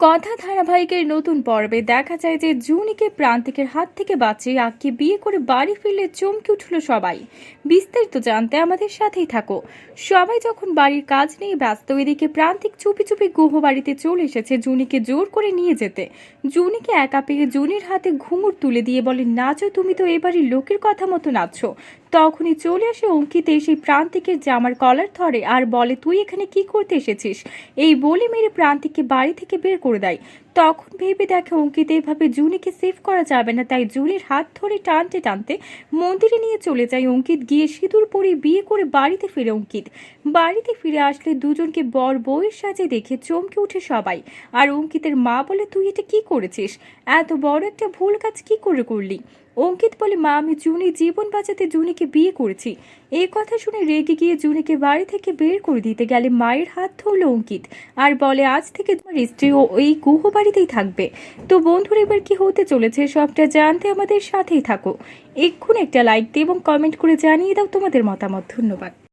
কথা ধারাবাহিকের নতুন পর্বে দেখা যায় যে জুনিকে প্রান্তিকের হাত থেকে বাঁচিয়ে আঁককে বিয়ে করে বাড়ি ফিরলে চমকে উঠল সবাই। বিস্তারিত জানতে আমাদের সাথেই থাকো। সবাই যখন বাড়ির কাজ নিয়ে ব্যস্ত, এদিকে প্রান্তিক চুপি চুপি গুহ বাড়িতে চলে এসেছে জুনিকে জোর করে নিয়ে যেতে। জুনিকে একা পেয়ে জুনির হাতে ঘুঙুর তুলে দিয়ে বলে, নাচো, তুমি তো এবারই লোকের কথা মতো নাচছো। তখনই চলে আসে অঙ্কিত, সেই প্রান্তিকের জামার কলার ধরে আর বলে, তুই এখানে কি করতে এসেছিস? এই বলে মেরে প্রান্তিককে বাড়ি থেকে বের করে দেয়। তখন ভেবে দেখে অঙ্কিত এভাবে জুনিকে সেভ করা যাবে না, তাই জুনির হাত ধরে টানতে টানতে মন্দিরে নিয়ে চলে যায় অঙ্কিত। গিয়ে সিঁদুর পরে বিয়ে করে বাড়িতে ফিরে অঙ্কিত। বাড়িতে ফিরে আসলে দুজনকে বর বউয়ের সাজে দেখে চমকে উঠে সবাই। আর অঙ্কিতের মা বলে, তুই এটা কি করেছিস? এত বড় একটা ভুল কাজ কি করে করলি? অঙ্কিত বলে, মা, আমি জুনির জীবন বাঁচাতে জুনিকে বিয়ে করেছি। এই কথা শুনে রেগে গিয়ে জুনিকে বাড়ি থেকে বের করে দিতে গেলে মায়ের হাত ধরল অঙ্কিত আর বলে, আজ থেকে তোমার স্ত্রী ও এই গুহ বাড়িতেই থাকবে। তো বন্ধুরা, এবার কি হতে চলেছে সবটা জানতে আমাদের সাথেই থাকো। এক্ষুনি একটা লাইক দিয়ে এবং কমেন্ট করে জানিয়ে দাও তোমাদের মতামত। ধন্যবাদ।